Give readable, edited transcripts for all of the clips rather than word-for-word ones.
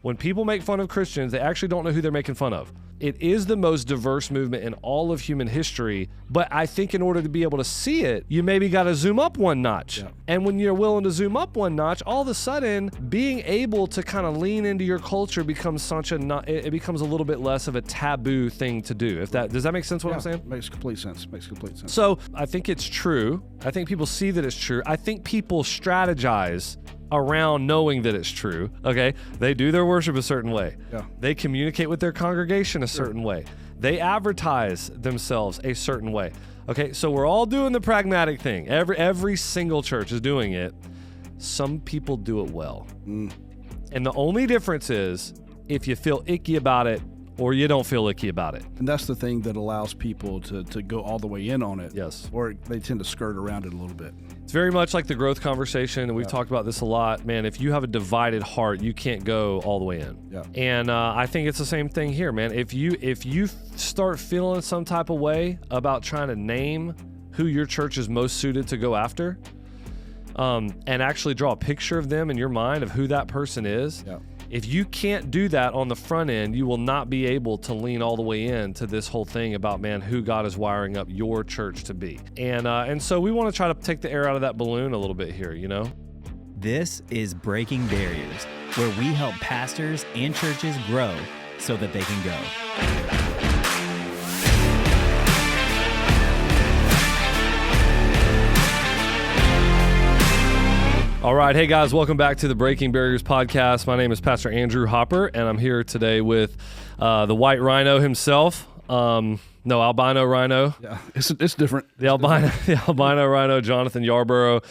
When people make fun of Christians, they actually don't know who they're making fun of. It is the most diverse movement in all of human history, but I think in order to be able to see it, you maybe got to zoom up one notch. Yeah. And when you're willing to zoom up one notch, all of a sudden, being able to kind of lean into your culture becomes it becomes a little bit less of a taboo thing to do. Does that make sense what I'm saying? Makes complete sense. So I think it's true. I think people see that it's true. I think people strategize around knowing that it's true. Okay, they do their worship a certain way. Yeah. They communicate with their congregation a certain way. They advertise themselves a certain way. Okay, so we're all doing the pragmatic thing. Every single church is doing it. Some people do it well. And the only difference is if you feel icky about it or you don't feel icky about it. And that's the thing that allows people to go all the way in on it. Yes. Or they tend to skirt around it a little bit. It's very much like the growth conversation, and we've talked about this a lot. Man, if you have a divided heart, you can't go all the way in. Yeah. And I think it's the same thing here, man. If you start feeling some type of way about trying to name who your church is most suited to go after, and actually draw a picture of them in your mind of who that person is, if you can't do that on the front end, you will not be able to lean all the way into this whole thing about, man, who God is wiring up your church to be. And so we want to try to take the air out of that balloon a little bit here, you know? This is Breaking Barriers, where we help pastors and churches grow so that they can go. All right. Hey, guys. Welcome back to the Breaking Barriers podcast. My name is Pastor Andrew Hopper, and I'm here today with the white rhino himself. Albino rhino. Yeah, it's different. The albino rhino, Jonathan Yarborough.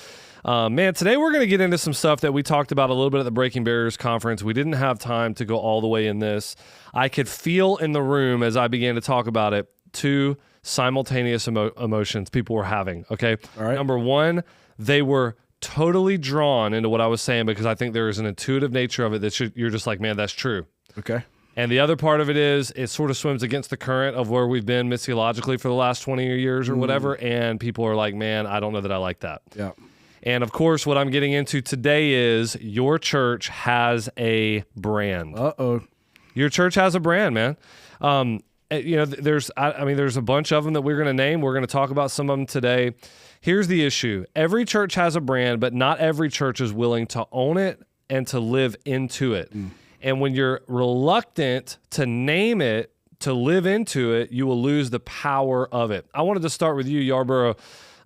Man, today we're going to get into some stuff that we talked about a little bit at the Breaking Barriers conference. We didn't have time to go all the way in this. I could feel in the room as I began to talk about it, two simultaneous emotions people were having, okay? All right. Number one, they were totally drawn into what I was saying because I think there is an intuitive nature of it that you're just like, man, that's true. Okay. And the other part of it is it sort of swims against the current of where we've been missiologically for the last 20 years or whatever, and people are like, man, I don't know that I like that. Yeah. And of course, what I'm getting into today is your church has a brand. Uh-oh. Your church has a brand, man. There's a bunch of them that we're going to name. We're going to talk about some of them today. Here's the issue. Every church has a brand, but not every church is willing to own it and to live into it. And when you're reluctant to name it, to live into it, you will lose the power of it. I wanted to start with you, Yarborough.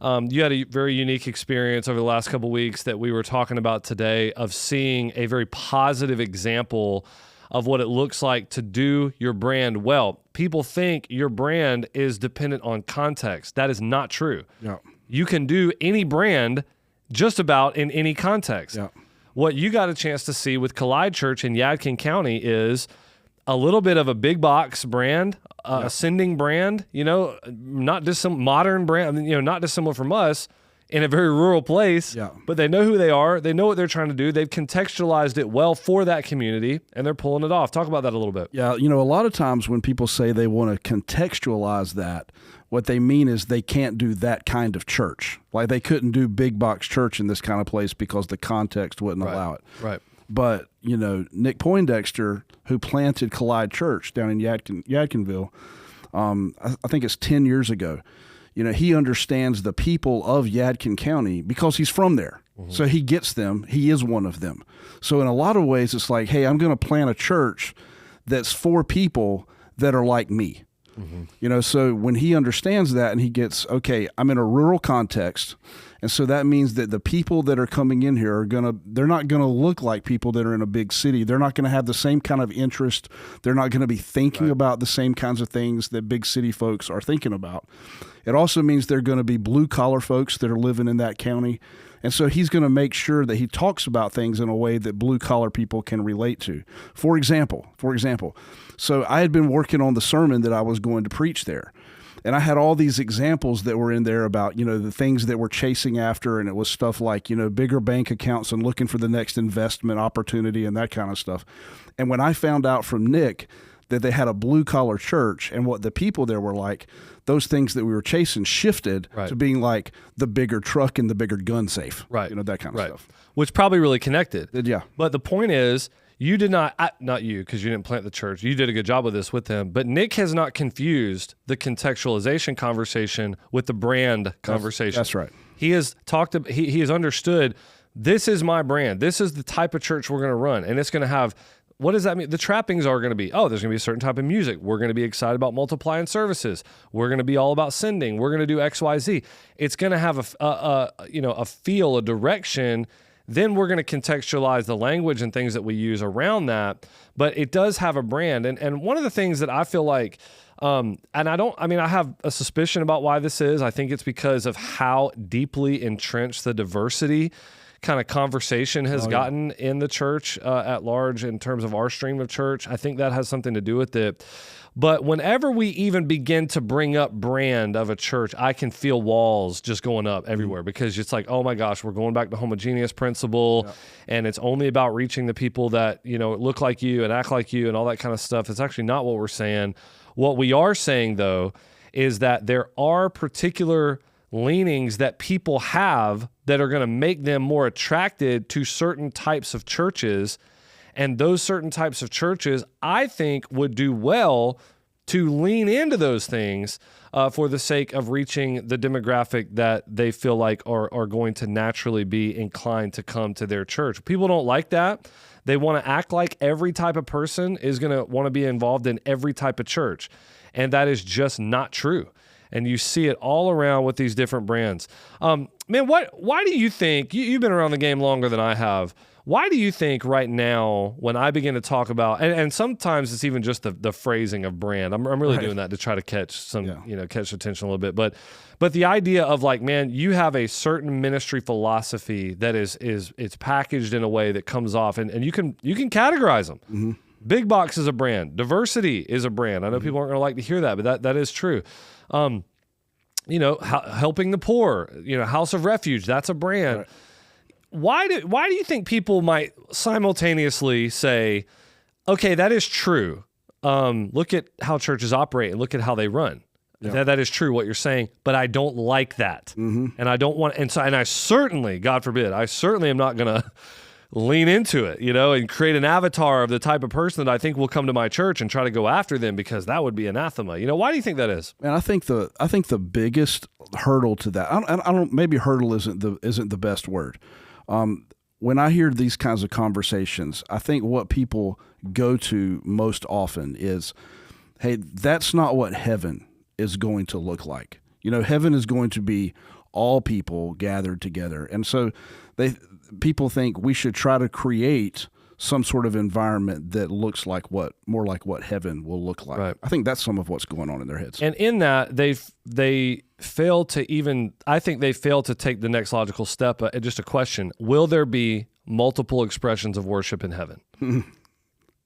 You had a very unique experience over the last couple of weeks that we were talking about today of seeing a very positive example of what it looks like to do your brand well. People think your brand is dependent on context. That is not true. Yeah. You can do any brand just about in any context. Yeah. What you got a chance to see with Collide Church in Yadkin County is a little bit of a big box brand, ascending brand, not just some modern brand, not dissimilar from us in a very rural place, but they know who they are. They know what they're trying to do. They've contextualized it well for that community, and they're pulling it off. Talk about that a little bit. Yeah, a lot of times when people say they want to contextualize that, what they mean is they can't do that kind of church. Like they couldn't do big box church in this kind of place because the context wouldn't allow it. Right. But, Nick Poindexter, who planted Collide Church down in Yadkinville, I think it's 10 years ago, he understands the people of Yadkin County because he's from there. Mm-hmm. So he gets them. He is one of them. So in a lot of ways, it's like, hey, I'm going to plant a church that's for people that are like me. Mm-hmm. So when he understands that and he gets, okay, I'm in a rural context. And so that means that the people that are coming in here they're not going to look like people that are in a big city. They're not going to have the same kind of interest. They're not going to be thinking about the same kinds of things that big city folks are thinking about. It also means they're going to be blue collar folks that are living in that county. And so he's going to make sure that he talks about things in a way that blue collar people can relate to. For example, so I had been working on the sermon that I was going to preach there. And I had all these examples that were in there about, the things that we're chasing after. And it was stuff like, bigger bank accounts and looking for the next investment opportunity and that kind of stuff. And when I found out from Nick that they had a blue collar church and what the people there were like, those things that we were chasing shifted to being like the bigger truck and the bigger gun safe. Right. That kind of stuff. Which probably really connected. Yeah. But the point is, You did not you, because you didn't plant the church. You did a good job with this with him. But Nick has not confused the contextualization conversation with the brand conversation. That's right. He has he has understood, this is my brand. This is the type of church we're going to run. And it's going to have, what does that mean? The trappings are going to be, there's going to be a certain type of music. We're going to be excited about multiplying services. We're going to be all about sending. We're going to do X, Y, Z. It's going to have a feel, a direction. Then we're going to contextualize the language and things that we use around that. But it does have a brand. And one of the things that I feel like, I have a suspicion about why this is. I think it's because of how deeply entrenched the diversity kind of conversation has gotten in the church at large in terms of our stream of church. I think that has something to do with it. But whenever we even begin to bring up brand of a church, I can feel walls just going up everywhere, because it's like, oh my gosh, we're going back to homogeneous principle, and it's only about reaching the people that, look like you and act like you and all that kind of stuff. It's actually not what we're saying. What we are saying, though, is that there are particular leanings that people have that are going to make them more attracted to certain types of churches. And those certain types of churches, I think, would do well to lean into those things for the sake of reaching the demographic that they feel like are going to naturally be inclined to come to their church. People don't like that. They want to act like every type of person is going to want to be involved in every type of church. And that is just not true. And you see it all around with these different brands. Man, why do you think, you've been around the game longer than I have, why do you think right now, when I begin to talk about, and sometimes it's even just the phrasing of brand, I'm really doing that to try to catch catch attention a little bit, but the idea of like, man, you have a certain ministry philosophy that it's packaged in a way that comes off, and you can categorize them. Mm-hmm. Big box is a brand. Diversity is a brand. I know people aren't going to like to hear that, but that is true. Helping the poor, House of Refuge, that's a brand. Right. Why do you think people might simultaneously say, okay, that is true. Look at how churches operate and look at how they run. Yeah. That is true what you're saying, but I don't like that. Mm-hmm. And I don't want, and I certainly, God forbid, am not going to lean into it, and create an avatar of the type of person that I think will come to my church and try to go after them, because that would be anathema. Why do you think that is? And I think the biggest hurdle to that, I don't maybe hurdle isn't the best word. When I hear these kinds of conversations, I think what people go to most often is, hey, that's not what heaven is going to look like. Heaven is going to be all people gathered together. And so people think we should try to create some sort of environment that looks like more like what heaven will look like. Right. I think that's some of what's going on in their heads. And in that, they fail to take the next logical step. Just a question: will there be multiple expressions of worship in heaven?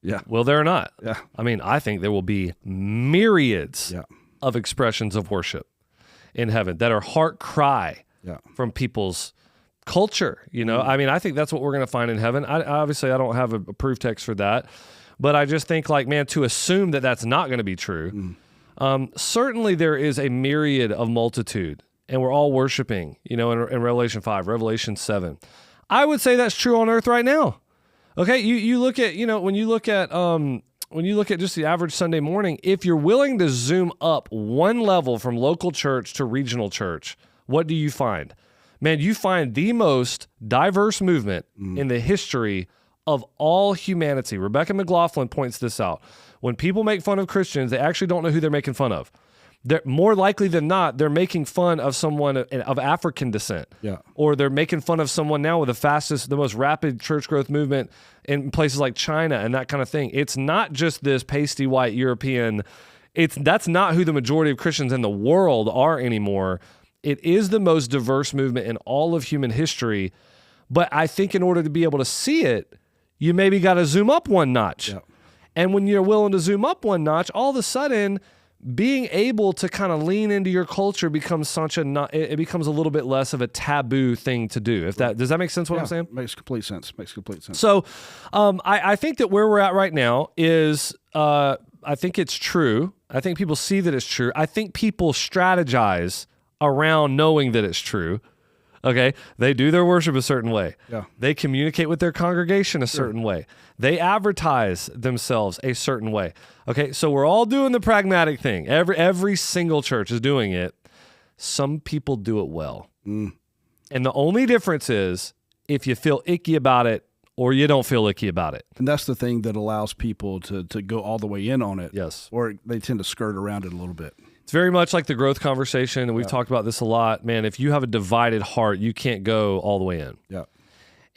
Yeah. Will there or not? Yeah. I think there will be myriads of expressions of worship in heaven that are heart cry from people's culture. I think that's what we're going to find in heaven. Obviously, I don't have a proof text for that, but I just think, like, man, to assume that that's not going to be true. Certainly there is a myriad of multitude, and we're all worshiping, in Revelation 5, Revelation 7. I would say that's true on earth right now. Okay, you look at, when you look at just the average Sunday morning, if you're willing to zoom up one level from local church to regional church, what do you find? Man, you find the most diverse movement in the history of all humanity. Rebecca McLaughlin points this out. When people make fun of Christians, they actually don't know who they're making fun of. They're more likely than not, they're making fun of someone of African descent. Yeah. Or they're making fun of someone now with the most rapid church growth movement in places like China and that kind of thing. It's not just this pasty white European. That's not who the majority of Christians in the world are anymore. It is the most diverse movement in all of human history. But I think in order to be able to see it, you maybe got to zoom up one notch. Yep. And when you're willing to zoom up one notch, all of a sudden, being able to kind of lean into your culture becomes it becomes a little bit less of a taboo thing to do. Does that make sense what I'm saying? Makes complete sense. So I think that where we're at right now is, I think it's true. I think people see that it's true. I think people strategize around knowing that it's true. Okay. They do their worship a certain way. Yeah. They communicate with their congregation a certain way. They advertise themselves a certain way. Okay. So we're all doing the pragmatic thing. Every single church is doing it. Some people do it well. And the only difference is if you feel icky about it or you don't feel icky about it. And that's the thing that allows people to go all the way in on it. Yes. Or they tend to skirt around it a little bit. It's very much like the growth conversation, and we've talked about this a lot. Man, if you have a divided heart, you can't go all the way in. Yeah.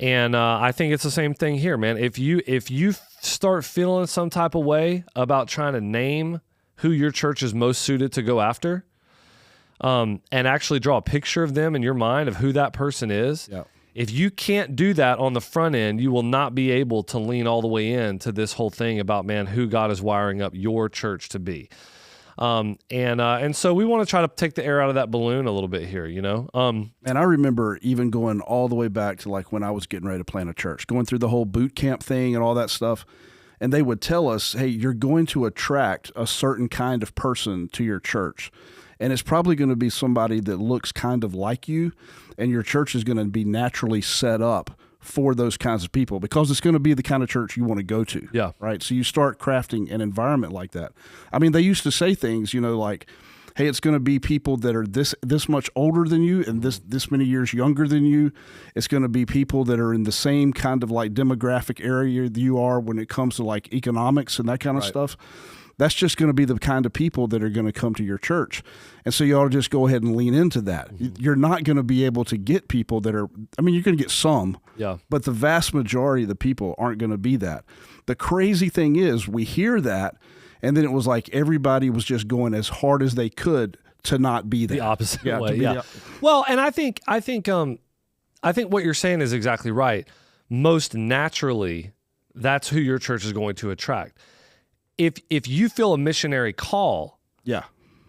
And I think it's the same thing here, man. If you start feeling some type of way about trying to name who your church is most suited to go after, and actually draw a picture of them in your mind of who that person is, if you can't do that on the front end, you will not be able to lean all the way into this whole thing about, man, who God is wiring up your church to be. And so we want to try to take the air out of that balloon a little bit here, you know? And I remember even going all the way back to like when I was getting ready to plant a church, going through the whole boot camp thing and all that stuff. And they would tell us, hey, you're going to attract a certain kind of person to your church. And it's probably going to be somebody that looks kind of like you, and your church is going to be naturally set up for those kinds of people because it's going to be the kind of church you want to go to. Yeah. Right. So you start crafting an environment like that. I mean, they used to say things, you know, like, hey, it's going to be people that are this much older than you and this many years younger than you. It's going to be people that are in the same kind of like demographic area that you are when it comes to like economics and that kind of stuff. That's just going to be the kind of people that are going to come to your church. And so you ought to just go ahead and lean into that. You're not going to be able to get people that are, I mean, you're going to get some, but the vast majority of the people aren't going to be that. The crazy thing is we hear that, and then it was like everybody was just going as hard as they could to not be that. The opposite way, Well, and I think what you're saying is exactly right. Most naturally, that's who your church is going to attract. If you feel a missionary call,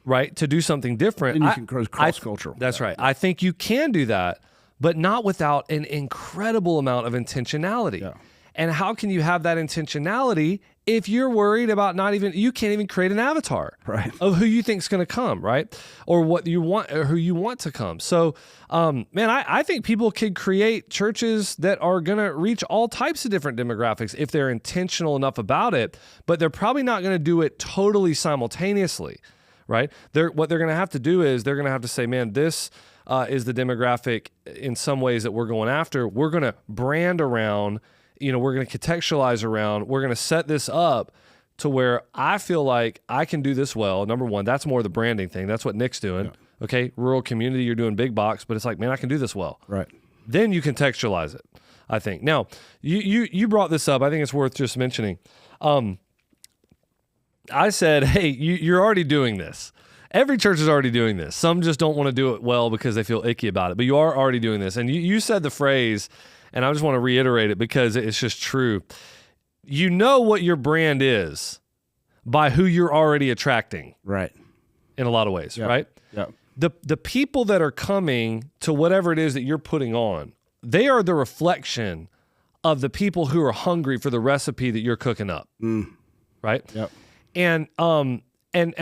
right, to do something different, and you can grow cross-cultural. That's right. I think you can do that, but not without an incredible amount of intentionality. Yeah. And how can you have that intentionality if you're worried about you can't even create an avatar of who you think is going to come, right? Or what you want, or who you want to come. So, man, I think people could create churches that are going to reach all types of different demographics if they're intentional enough about it, but they're probably not going to do it totally simultaneously, right? What they're going to have to do is they're going to have to say, man, this is the demographic in some ways that we're going after. We're going to brand around, we're going to contextualize around, we're going to set this up to where I feel like I can do this well. Number one, that's more the branding thing. That's what Nick's doing. Yeah. Okay, rural community, you're doing big box, but it's like, man, I can do this well. Right. Then you contextualize it, I think. Now, you brought this up. I think it's worth just mentioning. I said, hey, you're already doing this. Every church is already doing this. Some just don't want to do it well because they feel icky about it, but you are already doing this. And you said the phrase, and I just want to reiterate it because it's just true. You know what your brand is by who you're already attracting. Right. In a lot of ways, right? Yeah. The people that are coming to whatever it is that you're putting on, they are the reflection of the people who are hungry for the recipe that you're cooking up. Right? Yep. And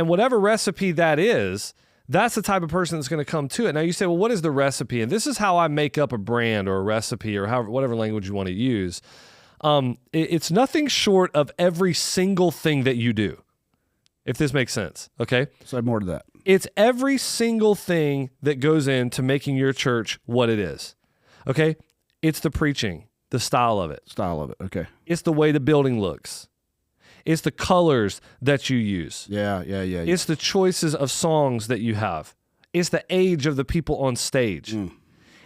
whatever recipe that is, that's the type of person that's going to come to it. Now you say, well, what is the recipe? And this is how I make up a brand or a recipe or whatever language you want to use. It's nothing short of every single thing that you do, if this makes sense. Okay. Say more to that. It's every single thing that goes into making your church what it is. Okay. It's the preaching, the style of it. Okay. It's the way the building looks. It's the colors that you use. Yeah. It's the choices of songs that you have. It's the age of the people on stage.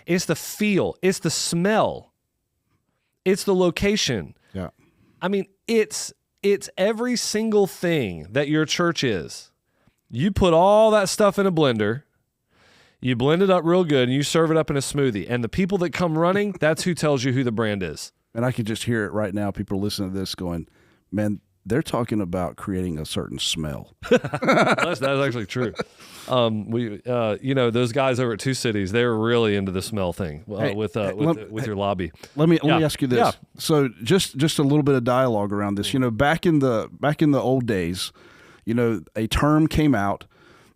It's the feel. It's the smell. It's the location. Yeah. I mean, it's every single thing that your church is. You put all that stuff in a blender, you blend it up real good, and you serve it up in a smoothie. And the people that come running, that's who tells you who the brand is. And I can just hear it right now. People listening to this going, man, they're talking about creating a certain smell. That's actually true. Those guys over at Two Cities, they're really into the smell thing with your lobby. Let me ask you this. Yeah. So just a little bit of dialogue around this. Back in the old days, a term came out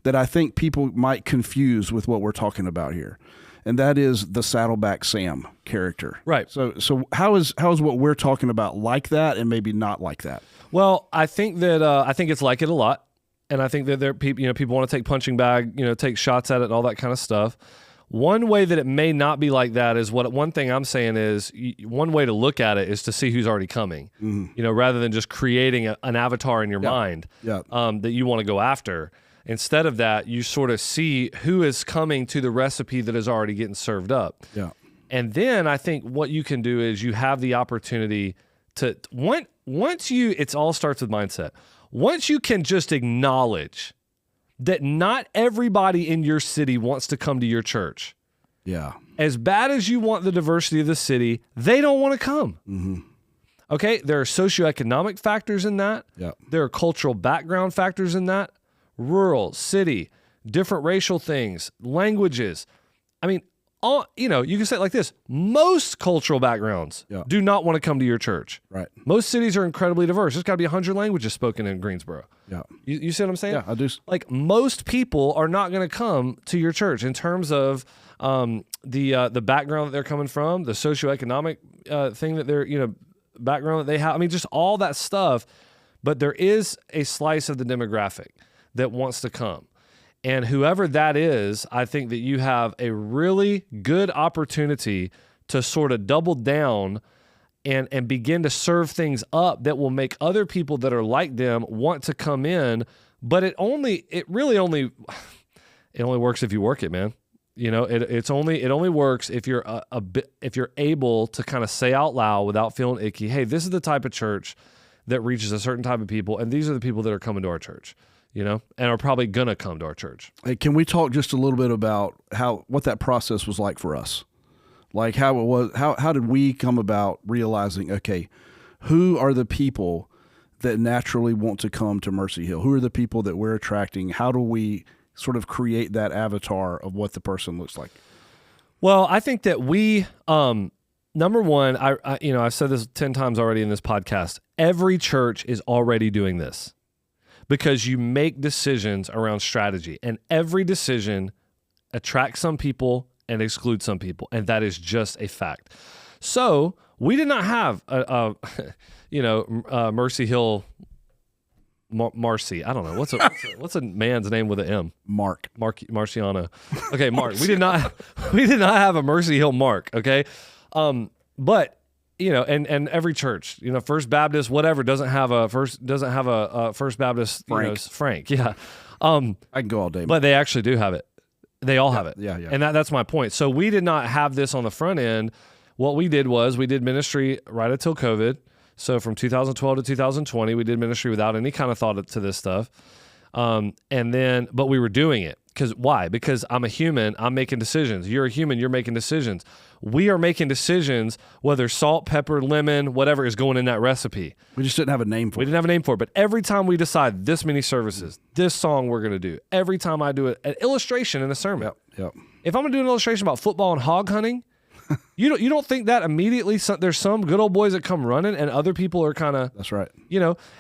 that I think people might confuse with what we're talking about here. and that is the Saddleback Sam character. Right. So how is what we're talking about like that, and maybe not like that? Well, I think that I think it's like it a lot, and I think that there people want to take punching bag, take shots at it and all that kind of stuff. One way that it may not be like that is one thing I'm saying is one way to look at it is to see who's already coming, rather than just creating an avatar in your mind that you want to go after. Instead of that, you sort of see who is coming to the recipe that is already getting served up. Yeah. And then I think what you can do is you have the opportunity to, it all starts with mindset. Once you can just acknowledge that not everybody in your city wants to come to your church. Yeah. As bad as you want the diversity of the city, they don't want to come. Mm-hmm. Okay? There are socioeconomic factors in that. Yeah. There are cultural background factors in that. Rural, city, different racial things, languages. I mean, you can say it like this. Most cultural backgrounds do not want to come to your church. Right. Most cities are incredibly diverse. There's got to be 100 languages spoken in Greensboro. Yeah. You see what I'm saying? Yeah, I do. Like most people are not going to come to your church in terms of the background that they're coming from, the socioeconomic thing that they're, background that they have. I mean, just all that stuff. But there is a slice of the demographic that wants to come. And whoever that is, I think that you have a really good opportunity to sort of double down and begin to serve things up that will make other people that are like them want to come in. But it only works if you work it, man. It only works if you're if you're able to kind of say out loud without feeling icky, hey, this is the type of church that reaches a certain type of people, and these are the people that are coming to our church. And are probably going to come to our church. Hey, can we talk just a little bit about what that process was like for us? Like how it was, how did we come about realizing, okay, who are the people that naturally want to come to Mercy Hill? Who are the people that we're attracting? How do we sort of create that avatar of what the person looks like? Well, I think that we, number one, I've said this 10 times already in this podcast. Every church is already doing this. Because you make decisions around strategy, and every decision attracts some people and excludes some people, and that is just a fact. So we did not have Mercy Hill, Marcy. I don't know what's a man's name with an M. Marciano. Okay, Mark. We did not have a Mercy Hill Mark. Okay, but. And every church, First Baptist, whatever, doesn't have a First Baptist, Frank. Yeah. I can go all day. But they actually do have it. They all have it. Yeah. And that's my point. So we did not have this on the front end. What we did was we did ministry right until COVID. So from 2012 to 2020, we did ministry without any kind of thought to this stuff. But we were doing it. Why? Because I'm a human, I'm making decisions. You're a human, you're making decisions. We are making decisions, whether salt, pepper, lemon, whatever is going in that recipe. We just didn't have a name for it. We didn't have a name for it. But every time we decide this many services, this song we're going to do, every time I do an illustration in a sermon. Yep. If I'm going to do an illustration about football and hog hunting, you don't think that immediately there's some good old boys that come running and other people are kind of... That's right.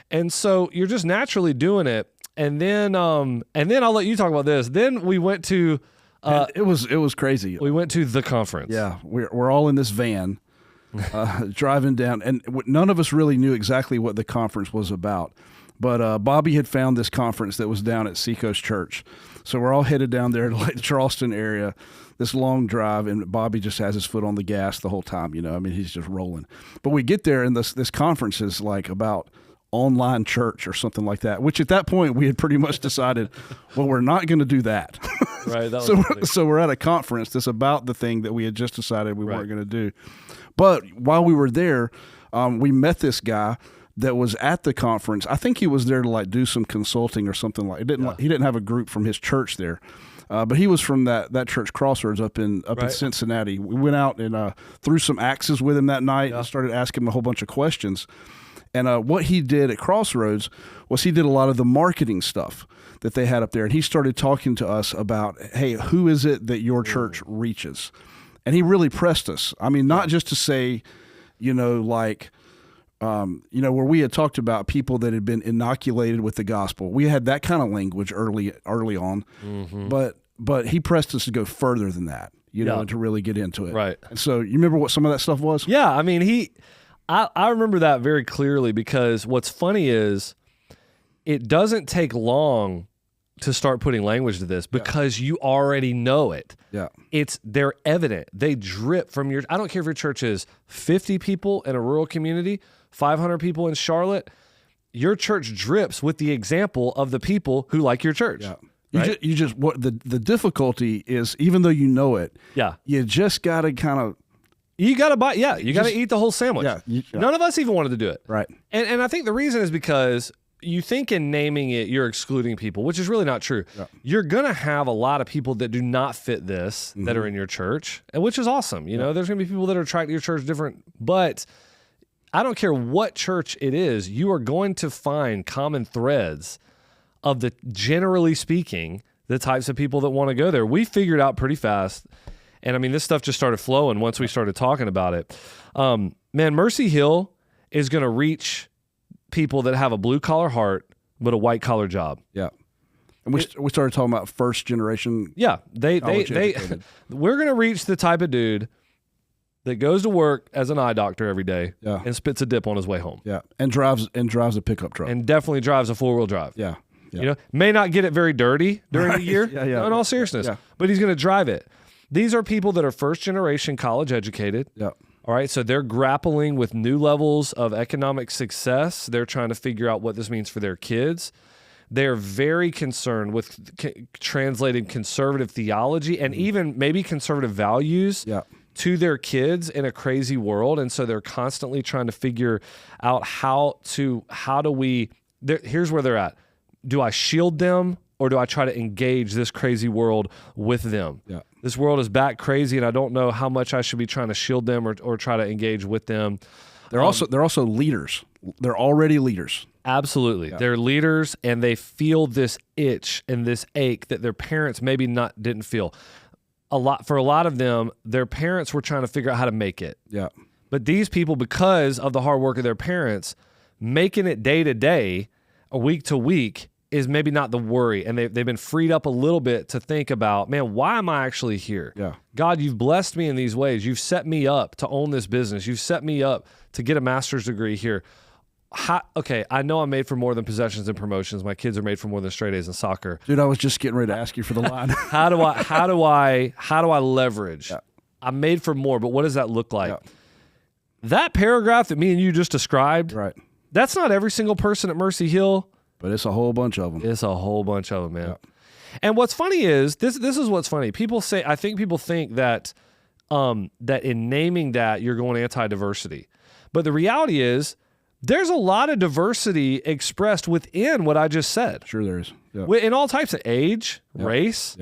And so you're just naturally doing it. And then I'll let you talk about this. Then we went to it was crazy. We went to the conference. Yeah, we're all in this van driving down, and none of us really knew exactly what the conference was about. But Bobby had found this conference that was down at Seacoast Church, so we're all headed down there to like the Charleston area. This long drive, and Bobby just has his foot on the gas the whole time. He's just rolling. But we get there, and this conference is like about online church or something like that, which at that point we had pretty much decided, well, we're not going to do that. Right. So we're at a conference that's about the thing that we had just decided we weren't going to do. But while we were there, we met this guy that was at the conference. I think he was there to like do some consulting or something like. He didn't have a group from his church there. But he was from that church Crossroads up in Cincinnati. We went out and threw some axes with him that night and started asking him a whole bunch of questions. And what he did at Crossroads was he did a lot of the marketing stuff that they had up there. And he started talking to us about, hey, who is it that your church reaches? And he really pressed us. I mean, not just to say, where we had talked about people that had been inoculated with the gospel. We had that kind of language early on. Mm-hmm. But he pressed us to go further than that. you know, Yeah. and to really get into it. Right. And so you remember what some of that stuff was? Yeah, I mean, I remember that very clearly because what's funny is it doesn't take long to start putting language to this because you already know it. Yeah. They're evident. They drip from your, I don't care if your church is 50 people in a rural community, 500 people in Charlotte, your church drips with the example of the people who like your church. Yeah. Right? You just what the difficulty is, even though you know it, you just got to kind of, you got to buy, you got to eat the whole sandwich. None of us even wanted to do it. Right. And I think the reason is because you think in naming it, you're excluding people, which is really not true. Yeah. You're going to have a lot of people that do not fit this that are in your church, and which is awesome. You know, there's going to be people that are attracted to your church different, but I don't care what church it is, you are going to find common threads of generally speaking, the types of people that want to go there. We figured out pretty fast, and I mean, this stuff just started flowing once we started talking about it. Man, Mercy Hill is going to reach people that have a blue collar heart but a white collar job. Yeah. And we started talking about first generation. Yeah, they we're going to reach the type of dude that goes to work as an eye doctor every day and spits a dip on his way home. Yeah. And drives a pickup truck. And definitely drives a 4-wheel drive. Yeah. You know, may not get it very dirty during the year, in all seriousness, but he's going to drive it. These are people that are first generation college educated. Yeah. All right, so they're grappling with new levels of economic success. They're trying to figure out what this means for their kids. They're very concerned with translating conservative theology and even maybe conservative values to their kids in a crazy world. And so they're constantly trying to figure out here's where they're at. Do I shield them or do I try to engage this crazy world with them? Yeah. This world is bat crazy, and I don't know how much I should be trying to shield them or try to engage with them. They're also leaders. They're already leaders. Absolutely. Yeah. They're leaders, and they feel this itch and this ache that their parents maybe didn't feel. For a lot of them, their parents were trying to figure out how to make it. Yeah. But these people, because of the hard work of their parents, making it day to day, or week to week, is maybe not the worry. And they've been freed up a little bit to think about, man, why am I actually here? Yeah. God, you've blessed me in these ways. You've set me up to own this business. You've set me up to get a master's degree here. Okay, I know I'm made for more than possessions and promotions. My kids are made for more than straight A's in soccer. Dude, I was just getting ready to ask you for the line. How do I leverage? Yeah. I'm made for more, but what does that look like? Yeah. That paragraph that me and you just described, right? That's not every single person at Mercy Hill. But it's a whole bunch of them. It's a whole bunch of them, man. Yeah. And what's funny is, this is what's funny. People think that that in naming that, you're going anti-diversity. But the reality is, there's a lot of diversity expressed within what I just said. Sure there is. Yep. In all types of age, race,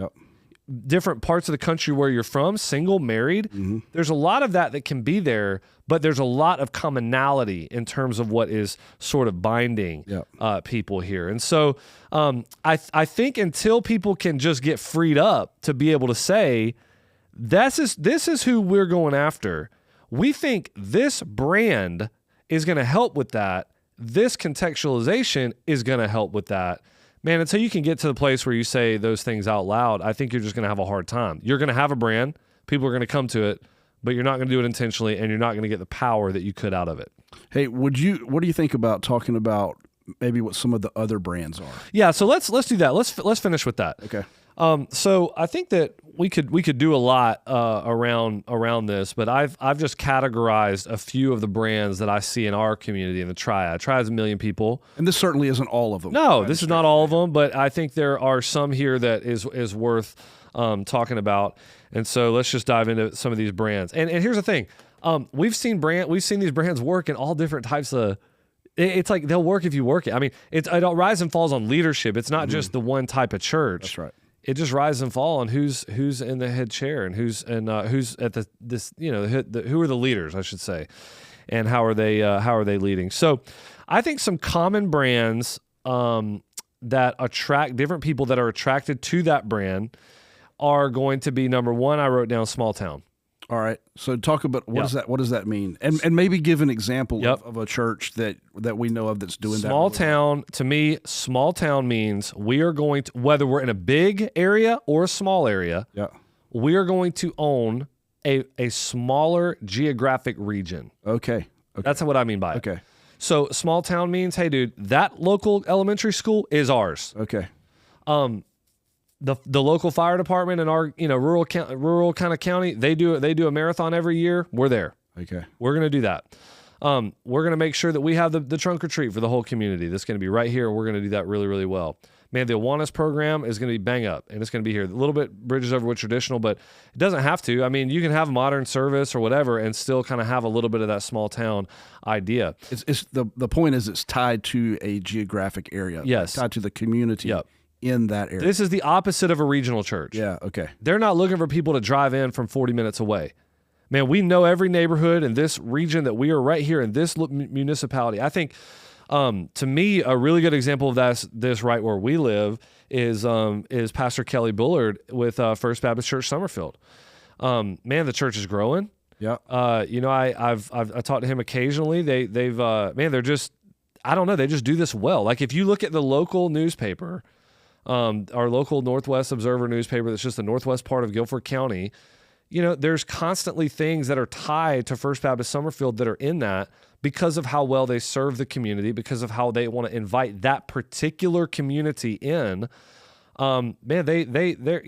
different parts of the country where you're from, single, married. Mm-hmm. There's a lot of that can be there, but there's a lot of commonality in terms of what is sort of binding people here. And so I think until people can just get freed up to be able to say, this is who we're going after, we think this brand is going to help with that. This contextualization is going to help with that. Man, until you can get to the place where you say those things out loud, I think you're just going to have a hard time. You're going to have a brand. People are going to come to it, but you're not going to do it intentionally, and you're not going to get the power that you could out of it. Hey, what do you think about talking about maybe what some of the other brands are? Yeah, so let's do that. Let's finish with that. Okay. So I think that we could do a lot around this, but I've just categorized a few of the brands that I see in our community in the Triad. Triad's 1 million people, and this certainly isn't all of them. No, this is not all of them, but I think there are some here that is worth talking about. And so let's just dive into some of these brands. And here's the thing: we've seen these brands work in all different types of. It's like they'll work if you work it. I mean, it rises and falls on leadership. It's not just the one type of church. That's right. It just rises and falls on who's in the head chair and who's at who are the leaders, I should say, and how are they leading. So, I think some common brands that attract different people that are attracted to that brand are going to be, number one, I wrote down small town. All right. So talk about what does that mean? And maybe give an example of a church that we know of that's doing that. Small town, to me, small town means we are going to, whether we're in a big area or a small area, we are going to own a smaller geographic region. Okay. That's what I mean by it. Okay. So small town means, hey, dude, that local elementary school is ours. Okay. The local fire department in our rural kind of county, they do a marathon every year. We're there. Okay. We're going to do that. We're going to make sure that we have the trunk or treat for the whole community. That's going to be right here. We're going to do that really, really well. Man, the Awanas program is going to be bang up, and it's going to be here. A little bit bridges over with traditional, but it doesn't have to. I mean, you can have modern service or whatever and still kind of have a little bit of that small town idea. It's the point is it's tied to a geographic area. Yes. Tied to the community in that area. This is the opposite of a regional church. Yeah, okay. They're not looking for people to drive in from 40 minutes away. Man, we know every neighborhood in this region that we are right here in this municipality. I think, to me, a really good example of this right where we live is Pastor Kelly Bullard with First Baptist Church Summerfield. Man, the church is growing. Yeah. I've talked to him occasionally. They're just, I don't know, they just do this well. Like if you look at the local newspaper, our local Northwest Observer newspaper, that's just the northwest part of Guilford County. There's constantly things that are tied to First Baptist Summerfield that are in that because of how well they serve the community, because of how they want to invite that particular community in. Man, they're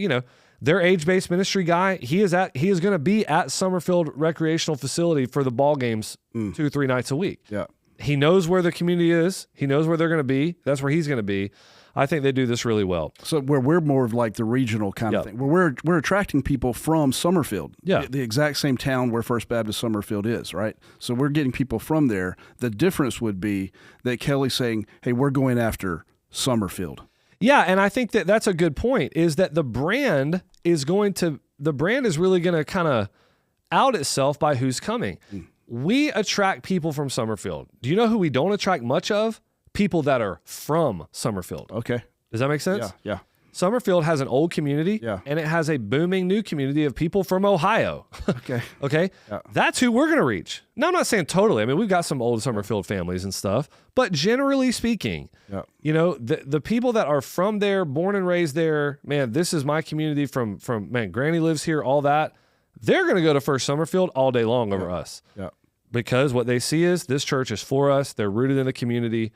their age-based ministry guy, he is going to be at Summerfield Recreational Facility for the ball games 2-3 nights a week. Yeah. He knows where the community is. He knows where they're going to be. That's where he's going to be. I think they do this really well. So where we're more of like the regional kind of thing, where we're attracting people from Summerfield, the exact same town where First Baptist Summerfield is, right? So we're getting people from there. The difference would be that Kelly's saying, hey, we're going after Summerfield. Yeah, and I think that's a good point, is that the brand is really going to kind of out itself by who's coming. We attract people from Summerfield. Do you know who we don't attract much of? People that are from Summerfield. Okay. Does that make sense? Yeah. Summerfield has an old community, and it has a booming new community of people from Ohio. Okay? Yeah. That's who we're going to reach. Now, I'm not saying totally. I mean, we've got some old Summerfield families and stuff, but generally speaking, the people that are from there, born and raised there, man, this is my community from man, Granny lives here, all that. They're going to go to First Summerfield all day long over us. Yeah. Because what they see is this church is for us. They're rooted in the community.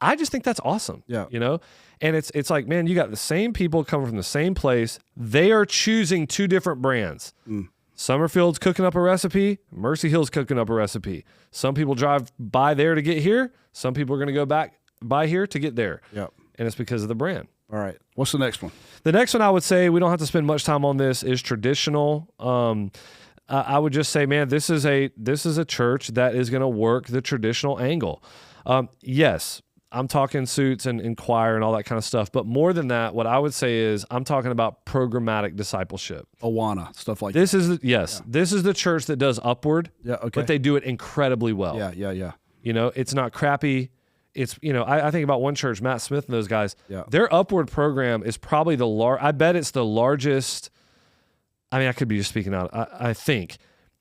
I just think that's awesome. Yeah. And it's like, man, you got the same people coming from the same place. They are choosing two different brands. Summerfield's cooking up a recipe. Mercy Hill's cooking up a recipe. Some people drive by there to get here. Some people are going to go back by here to get there. Yeah. And it's because of the brand. All right. What's the next one? The next one I would say, we don't have to spend much time on this, is traditional. I would just say, man, this is a church that is going to work the traditional angle. Yes, I'm talking suits and choir and all that kind of stuff. But more than that, what I would say is I'm talking about programmatic discipleship. Awana, stuff like this that. This is the church that does upward. Yeah, okay. But they do it incredibly well. Yeah. It's not crappy. It's, I think about one church, Matt Smith and those guys. Yeah. Their upward program is probably I bet it's the largest. I mean, I could be just speaking out.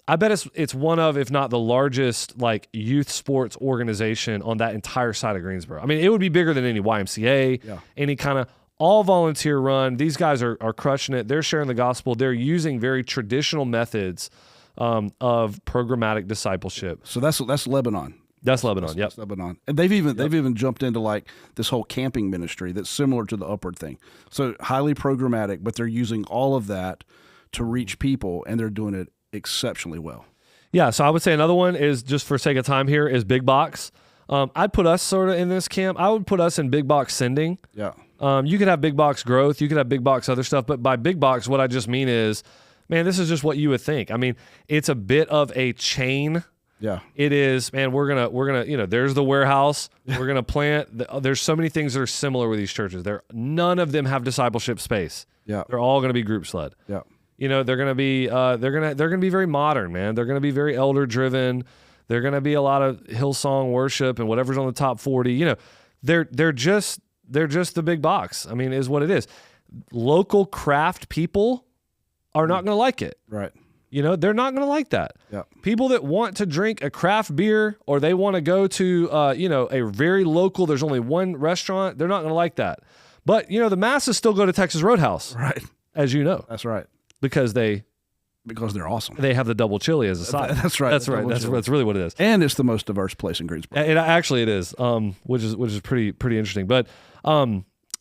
I bet it's one of, if not the largest, like youth sports organization on that entire side of Greensboro. I mean, it would be bigger than any YMCA, any kind of all volunteer run. These guys are crushing it. They're sharing the gospel. They're using very traditional methods of programmatic discipleship. So that's Lebanon. That's Lebanon. Yep. That's Lebanon. And they've even jumped into like this whole camping ministry that's similar to the upward thing. So highly programmatic, but they're using all of that to reach people, and they're doing it exceptionally well. Yeah, so I would say another one is, just for sake of time here, is big box. I'd put us sort of in this camp. I would put us in big box sending. Yeah. You could have big box growth. You could have big box other stuff. But by big box, what I just mean is, man, this is just what you would think. I mean, it's a bit of a chain. Yeah. It is, man, we're gonna, there's the warehouse. We're gonna plant. There's so many things that are similar with these churches. None of them have discipleship space. Yeah. They're all gonna be groups led. Yeah. They're gonna be they're gonna be very modern, man. They're gonna be very elder driven. They're gonna be a lot of Hillsong worship and whatever's on the top 40. They're just the big box. I mean, is what it is. Local craft people are not gonna like it. Right. They're not gonna like that. Yeah. People that want to drink a craft beer, or they want to go to a very local, there's only one restaurant, they're not gonna like that. But the masses still go to Texas Roadhouse. Right. As you know. That's right. Because they're awesome. They have the double chili as a side. That's right. That's right. That's really what it is. And it's the most diverse place in Greensboro. It is, which is pretty interesting. But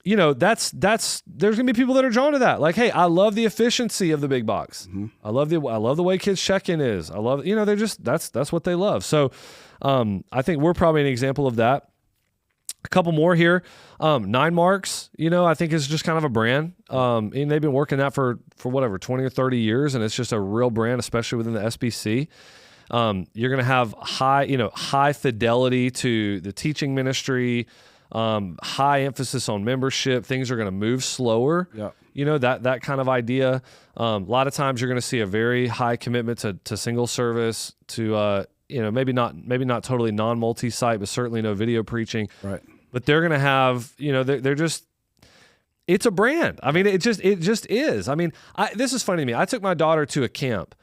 you know, that's there's gonna be people that are drawn to that. Like, hey, I love the efficiency of the big box. Mm-hmm. I love the way kids check-in is. I love, you know, they're just that's what they love. So I think we're probably an example of that. A couple more here. 9 Marks, you know, I think is just kind of a brand. And they've been working that for whatever, 20 or 30 years, and it's just a real brand, especially within the SBC. You're going to have high fidelity to the teaching ministry, high emphasis on membership. Things are going to move slower. Yeah. You know, that kind of idea. A lot of times you're going to see a very high commitment to single service, to maybe not totally non-multi-site, but certainly no video preaching. Right. But they're going to have, they're just, it's a brand. I mean, it just is. I mean, this is funny to me. I took my daughter to a camp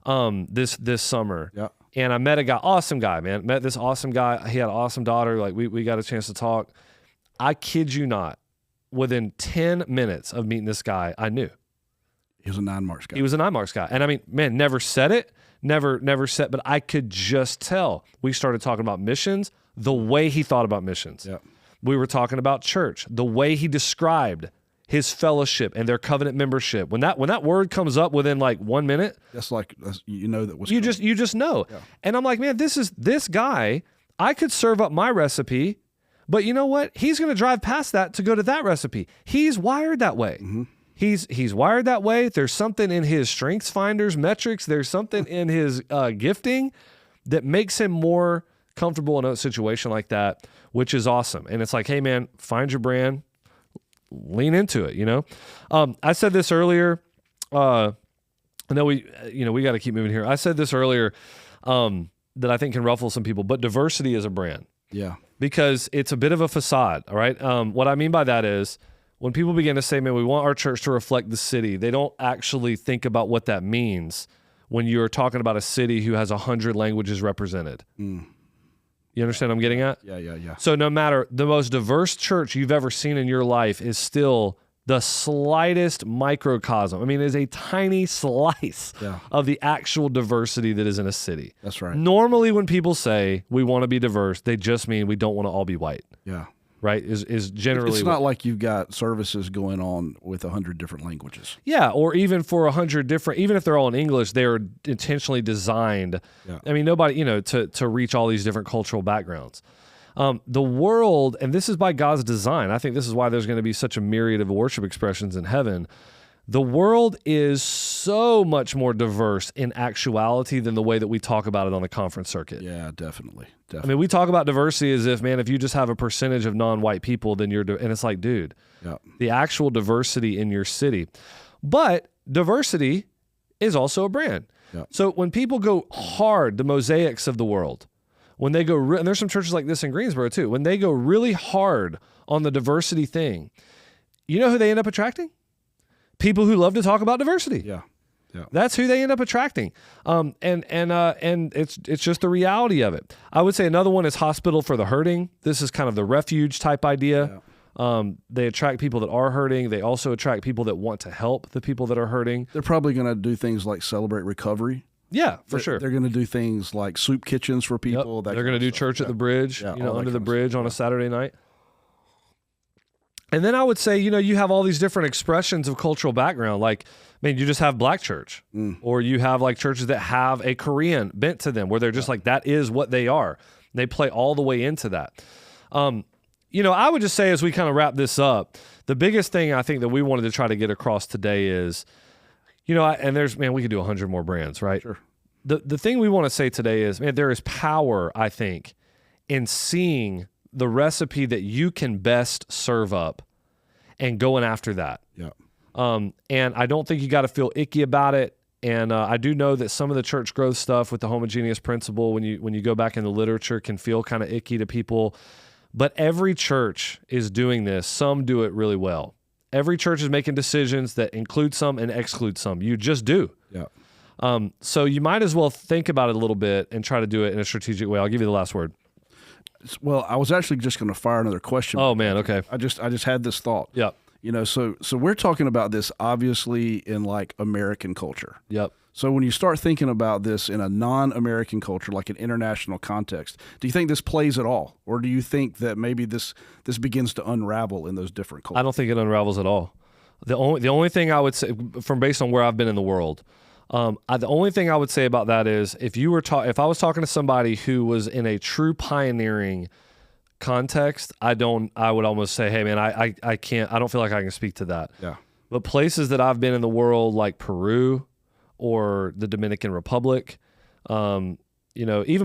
this summer. Yeah. And I met a guy, awesome guy, man. Met this awesome guy. He had an awesome daughter. Like, we got a chance to talk. I kid you not, within 10 minutes of meeting this guy, I knew. He was a 9 Marks guy. He was a 9 Marks guy. And I mean, man, never said it. Never said, but I could just tell. We started talking about missions, the way he thought about missions. Yeah. We were talking about church, the way he described his fellowship and their covenant membership. When that word comes up within like 1 minute, that's you know that was you just know. Yeah. And I'm like, man, this guy. I could serve up my recipe, but you know what? He's going to drive past that to go to that recipe. He's wired that way. Mm-hmm. He's wired that way. There's something in his strengths finders metrics. There's something in his gifting that makes him more comfortable in a situation like that, which is awesome. And it's like, hey man, find your brand, lean into it. You know, I said this earlier. I know we got to keep moving here. I said this earlier that I think can ruffle some people, but diversity is a brand. Yeah, because it's a bit of a facade. All right. What I mean by that is, when people begin to say, man, we want our church to reflect the city, they don't actually think about what that means when you're talking about a city who has 100 languages represented. Mm. You understand what I'm getting at? Yeah. So no matter the most diverse church you've ever seen in your life is still the slightest microcosm. I mean, it is a tiny slice of the actual diversity that is in a city. That's right. Normally when people say we want to be diverse, they just mean we don't want to all be white. Yeah. Right, is generally... It's not like you've got services going on with 100 different languages. Yeah, or even for 100 different... Even if they're all in English, they're intentionally designed. Yeah. I mean, nobody, to reach all these different cultural backgrounds. The world, and this is by God's design, I think this is why there's going to be such a myriad of worship expressions in heaven. The world is so much more diverse in actuality than the way that we talk about it on the conference circuit. Yeah, definitely. I mean, we talk about diversity as if, man, if you just have a percentage of non-white people, then you're... And it's like, dude, the actual diversity in your city. But diversity is also a brand. Yeah. So when people go hard, the mosaics of the world, when they go... and there's some churches like this in Greensboro too. When they go really hard on the diversity thing, you know who they end up attracting? People who love to talk about diversity. Yeah. That's who they end up attracting. And it's just the reality of it. I would say another one is hospital for the hurting. This is kind of the refuge type idea. Yeah. They attract people that are hurting. They also attract people that want to help the people that are hurting. They're probably going to do things like celebrate recovery. Yeah, for sure. They're going to do things like soup kitchens for people. Yep. They're going to do church at the bridge, under the bridge on a Saturday night. And then I would say, you have all these different expressions of cultural background. Like, you just have black church, or you have like churches that have a Korean bent to them, where they're just like, that is what they are. They play all the way into that. I would just say, as we kind of wrap this up, the biggest thing I think that we wanted to try to get across today is, and we could do 100 more brands, right? Sure. The thing we want to say today is, there is power, I think, in seeing the recipe that you can best serve up and going after that. Yeah. And I don't think you got to feel icky about it. And I do know that some of the church growth stuff with the homogeneous principle, when you go back in the literature, can feel kind of icky to people. But every church is doing this. Some do it really well. Every church is making decisions that include some and exclude some. You just do. Yeah. So you might as well think about it a little bit and try to do it in a strategic way. I'll give you the last word. Well, I was actually just going to fire another question. Oh man, okay. I just had this thought. Yeah. So we're talking about this obviously in like American culture. Yep. So when you start thinking about this in a non-American culture, like an international context, do you think this plays at all? Or do you think that maybe this begins to unravel in those different cultures? I don't think it unravels at all. The only thing I would say, from based on where I've been in the world, the only thing I would say about that is if I was talking to somebody who was in a true pioneering context, I would almost say, hey man, I don't feel like I can speak to that. Yeah. But places that I've been in the world like Peru or the Dominican Republic, even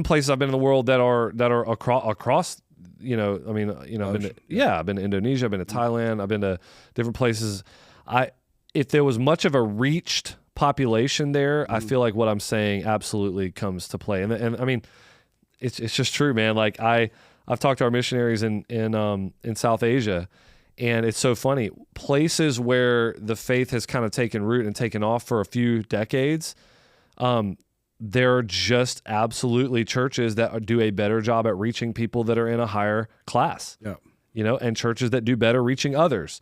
places I've been in the world that are across, I've been to Indonesia, I've been to Thailand, I've been to different places. If there was much of a reached population there, I feel like what I'm saying absolutely comes to play. And I mean, it's just true, man. Like I've talked to our missionaries in South Asia, and it's so funny. Places where the faith has kind of taken root and taken off for a few decades, there are just absolutely churches that do a better job at reaching people that are in a higher class. Yeah. And churches that do better reaching others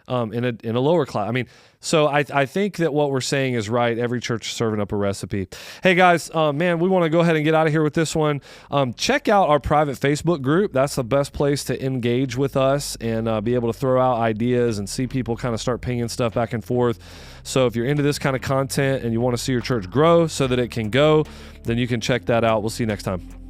in a lower class. I mean, so I think that what we're saying is right. Every church is serving up a recipe. Hey guys, man, we want to go ahead and get out of here with this one. Check out our private Facebook group. That's the best place to engage with us and be able to throw out ideas and see people kind of start pinging stuff back and forth. So if you're into this kind of content and you want to see your church grow so that it can go, then you can check that out. We'll see you next time.